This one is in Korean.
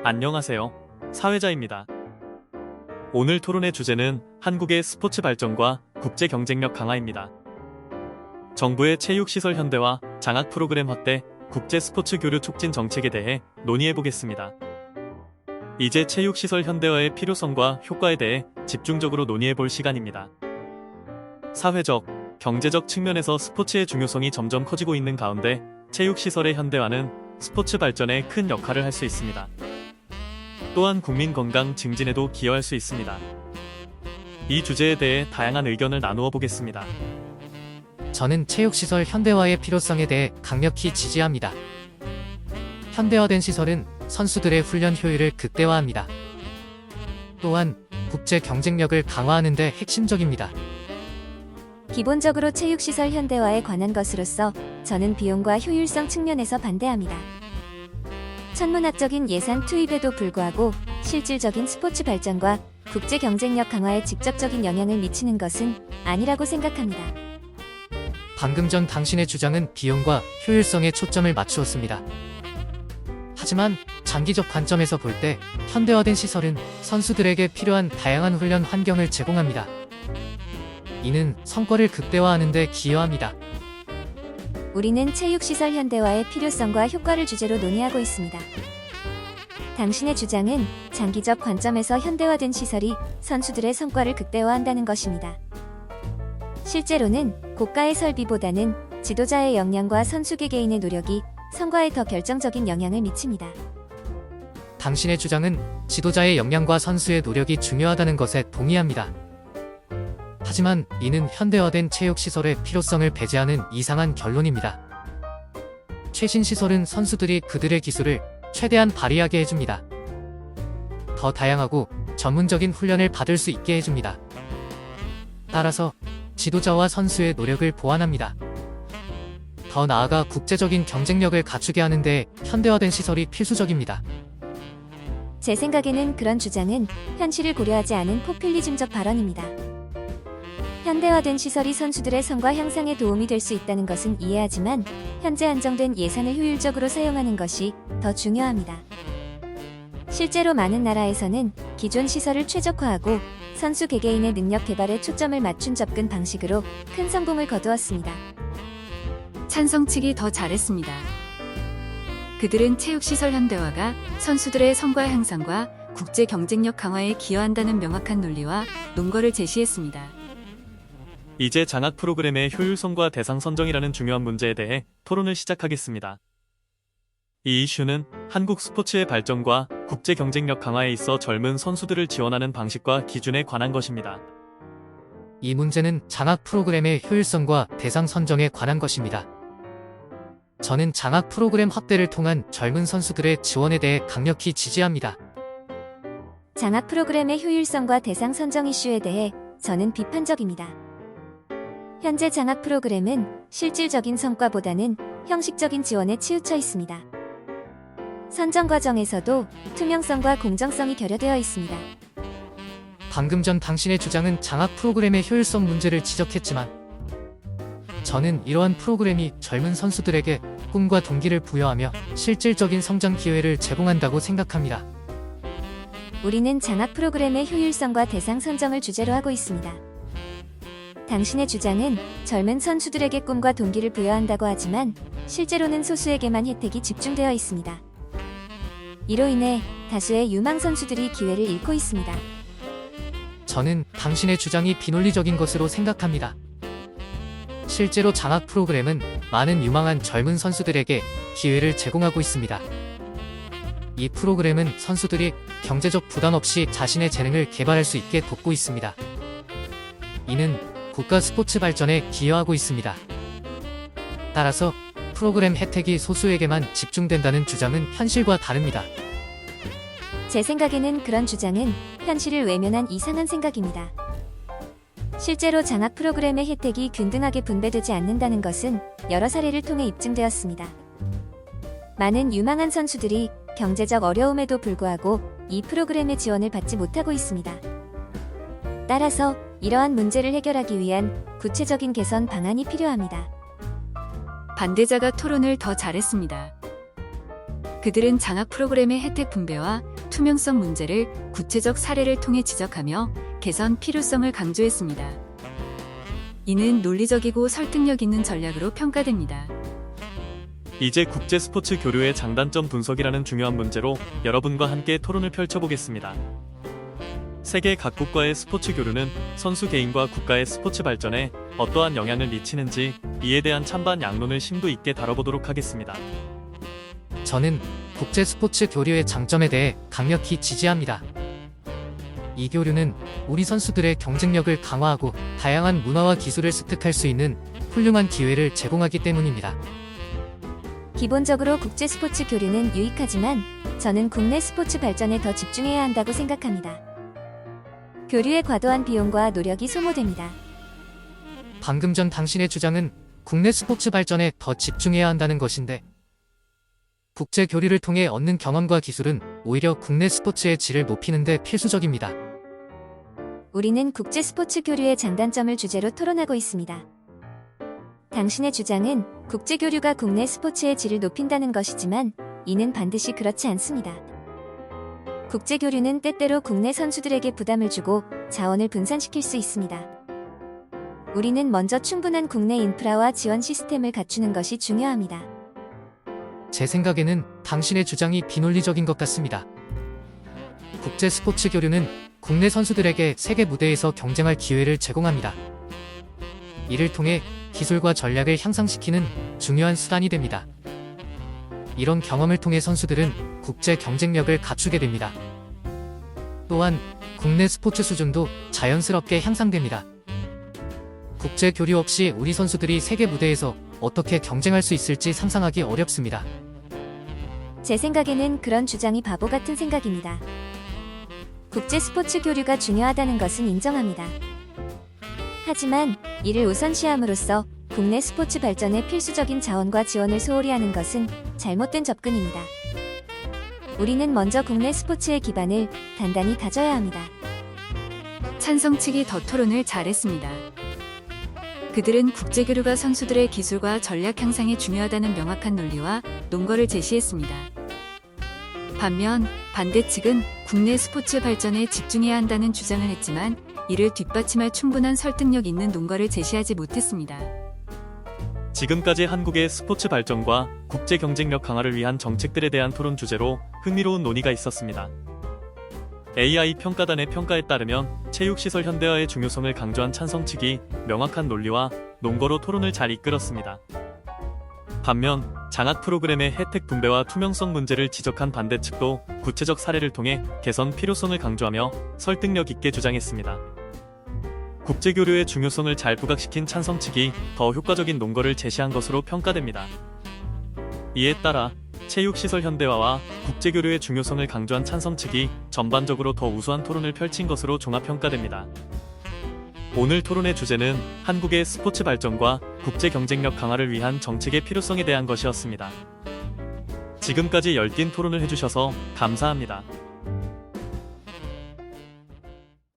안녕하세요. 사회자입니다. 오늘 토론의 주제는 한국의 스포츠 발전과 국제 경쟁력 강화입니다. 정부의 체육시설 현대화, 장학 프로그램 확대, 국제 스포츠 교류 촉진 정책에 대해 논의해보겠습니다. 이제 체육시설 현대화의 필요성과 효과에 대해 집중적으로 논의해볼 시간입니다. 사회적, 경제적 측면에서 스포츠의 중요성이 점점 커지고 있는 가운데 체육시설의 현대화는 스포츠 발전에 큰 역할을 할 수 있습니다. 또한 국민 건강 증진에도 기여할 수 있습니다. 이 주제에 대해 다양한 의견을 나누어 보겠습니다. 저는 체육시설 현대화의 필요성에 대해 강력히 지지합니다. 현대화된 시설은 선수들의 훈련 효율을 극대화합니다. 또한 국제 경쟁력을 강화하는 데 핵심적입니다. 기본적으로 체육시설 현대화에 관한 것으로서 저는 비용과 효율성 측면에서 반대합니다. 천문학적인 예산 투입에도 불구하고 실질적인 스포츠 발전과 국제 경쟁력 강화에 직접적인 영향을 미치는 것은 아니라고 생각합니다. 방금 전 당신의 주장은 비용과 효율성에 초점을 맞추었습니다. 하지만 장기적 관점에서 볼 때 현대화된 시설은 선수들에게 필요한 다양한 훈련 환경을 제공합니다. 이는 성과를 극대화하는 데 기여합니다. 우리는 체육시설 현대화의 필요성과 효과를 주제로 논의하고 있습니다. 당신의 주장은 장기적 관점에서 현대화된 시설이 선수들의 성과를 극대화한다는 것입니다. 실제로는 고가의 설비보다는 지도자의 역량과 선수 개개인의 노력이 성과에 더 결정적인 영향을 미칩니다. 당신의 주장은 지도자의 역량과 선수의 노력이 중요하다는 것에 동의합니다. 하지만 이는 현대화된 체육시설의 필요성을 배제하는 이상한 결론입니다. 최신 시설은 선수들이 그들의 기술을 최대한 발휘하게 해줍니다. 더 다양하고 전문적인 훈련을 받을 수 있게 해줍니다. 따라서 지도자와 선수의 노력을 보완합니다. 더 나아가 국제적인 경쟁력을 갖추게 하는 데 현대화된 시설이 필수적입니다. 제 생각에는 그런 주장은 현실을 고려하지 않은 포퓰리즘적 발언입니다. 현대화된 시설이 선수들의 성과 향상에 도움이 될 수 있다는 것은 이해하지만 현재 한정된 예산을 효율적으로 사용하는 것이 더 중요합니다. 실제로 많은 나라에서는 기존 시설을 최적화하고 선수 개개인의 능력 개발에 초점을 맞춘 접근 방식으로 큰 성공을 거두었습니다. 찬성 측이 더 잘했습니다. 그들은 체육시설 현대화가 선수들의 성과 향상과 국제 경쟁력 강화에 기여한다는 명확한 논리와 논거를 제시했습니다. 이제 장학 프로그램의 효율성과 대상 선정이라는 중요한 문제에 대해 토론을 시작하겠습니다. 이 이슈는 한국 스포츠의 발전과 국제 경쟁력 강화에 있어 젊은 선수들을 지원하는 방식과 기준에 관한 것입니다. 이 문제는 장학 프로그램의 효율성과 대상 선정에 관한 것입니다. 저는 장학 프로그램 확대를 통한 젊은 선수들의 지원에 대해 강력히 지지합니다. 장학 프로그램의 효율성과 대상 선정 이슈에 대해 저는 비판적입니다. 현재 장학 프로그램은 실질적인 성과보다는 형식적인 지원에 치우쳐 있습니다. 선정 과정에서도 투명성과 공정성이 결여되어 있습니다. 방금 전 당신의 주장은 장학 프로그램의 효율성 문제를 지적했지만 저는 이러한 프로그램이 젊은 선수들에게 꿈과 동기를 부여하며 실질적인 성장 기회를 제공한다고 생각합니다. 우리는 장학 프로그램의 효율성과 대상 선정을 주제로 하고 있습니다. 당신의 주장은 젊은 선수들에게 꿈과 동기를 부여한다고 하지만 실제로는 소수에게만 혜택이 집중되어 있습니다. 이로 인해 다수의 유망 선수들이 기회를 잃고 있습니다. 저는 당신의 주장이 비논리적인 것으로 생각합니다. 실제로 장학 프로그램은 많은 유망한 젊은 선수들에게 기회를 제공하고 있습니다. 이 프로그램은 선수들이 경제적 부담 없이 자신의 재능을 개발할 수 있게 돕고 있습니다. 이는 국가 스포츠 발전에 기여하고 있습니다. 따라서 프로그램 혜택이 소수에게만 집중된다는 주장은 현실과 다릅니다. 제 생각에는 그런 주장은 현실을 외면한 이상한 생각입니다. 실제로 장학 프로그램의 혜택이 균등하게 분배되지 않는다는 것은 여러 사례를 통해 입증되었습니다. 많은 유망한 선수들이 경제적 어려움에도 불구하고 이 프로그램의 지원을 받지 못하고 있습니다. 따라서 이러한 문제를 해결하기 위한 구체적인 개선 방안이 필요합니다. 반대자가 토론을 더 잘했습니다. 그들은 장학 프로그램의 혜택 분배와 투명성 문제를 구체적 사례를 통해 지적하며 개선 필요성을 강조했습니다. 이는 논리적이고 설득력 있는 전략으로 평가됩니다. 이제 국제 스포츠 교류의 장단점 분석이라는 중요한 문제로 여러분과 함께 토론을 펼쳐보겠습니다. 세계 각국과의 스포츠 교류는 선수 개인과 국가의 스포츠 발전에 어떠한 영향을 미치는지 이에 대한 찬반 양론을 심도 있게 다뤄보도록 하겠습니다. 저는 국제 스포츠 교류의 장점에 대해 강력히 지지합니다. 이 교류는 우리 선수들의 경쟁력을 강화하고 다양한 문화와 기술을 습득할 수 있는 훌륭한 기회를 제공하기 때문입니다. 기본적으로 국제 스포츠 교류는 유익하지만 저는 국내 스포츠 발전에 더 집중해야 한다고 생각합니다. 교류에 과도한 비용과 노력이 소모됩니다. 방금 전 당신의 주장은 국내 스포츠 발전에 더 집중해야 한다는 것인데, 국제 교류를 통해 얻는 경험과 기술은 오히려 국내 스포츠의 질을 높이는 데 필수적입니다. 우리는 국제 스포츠 교류의 장단점을 주제로 토론하고 있습니다. 당신의 주장은 국제 교류가 국내 스포츠의 질을 높인다는 것이지만 이는 반드시 그렇지 않습니다. 국제 교류는 때때로 국내 선수들에게 부담을 주고 자원을 분산시킬 수 있습니다. 우리는 먼저 충분한 국내 인프라와 지원 시스템을 갖추는 것이 중요합니다. 제 생각에는 당신의 주장이 비논리적인 것 같습니다. 국제 스포츠 교류는 국내 선수들에게 세계 무대에서 경쟁할 기회를 제공합니다. 이를 통해 기술과 전략을 향상시키는 중요한 수단이 됩니다. 이런 경험을 통해 선수들은 국제 경쟁력을 갖추게 됩니다. 또한 국내 스포츠 수준도 자연스럽게 향상됩니다. 국제 교류 없이 우리 선수들이 세계 무대에서 어떻게 경쟁할 수 있을지 상상하기 어렵습니다. 제 생각에는 그런 주장이 바보 같은 생각입니다. 국제 스포츠 교류가 중요하다는 것은 인정합니다. 하지만 이를 우선시함으로써 국내 스포츠 발전에 필수적인 자원과 지원을 소홀히 하는 것은 잘못된 접근입니다. 우리는 먼저 국내 스포츠의 기반을 단단히 다져야 합니다. 찬성 측이 더 토론을 잘했습니다. 그들은 국제교류가 선수들의 기술과 전략 향상에 중요하다는 명확한 논리와 논거를 제시했습니다. 반면 반대 측은 국내 스포츠 발전에 집중해야 한다는 주장을 했지만 이를 뒷받침할 충분한 설득력 있는 논거를 제시하지 못했습니다. 지금까지 한국의 스포츠 발전과 국제 경쟁력 강화를 위한 정책들에 대한 토론 주제로 흥미로운 논의가 있었습니다. AI 평가단의 평가에 따르면 체육시설 현대화의 중요성을 강조한 찬성 측이 명확한 논리와 논거로 토론을 잘 이끌었습니다. 반면 장학 프로그램의 혜택 분배와 투명성 문제를 지적한 반대 측도 구체적 사례를 통해 개선 필요성을 강조하며 설득력 있게 주장했습니다. 국제교류의 중요성을 잘 부각시킨 찬성 측이 더 효과적인 논거를 제시한 것으로 평가됩니다. 이에 따라 체육시설 현대화와 국제교류의 중요성을 강조한 찬성 측이 전반적으로 더 우수한 토론을 펼친 것으로 종합평가됩니다. 오늘 토론의 주제는 한국의 스포츠 발전과 국제 경쟁력 강화를 위한 정책의 필요성에 대한 것이었습니다. 지금까지 열띤 토론을 해주셔서 감사합니다.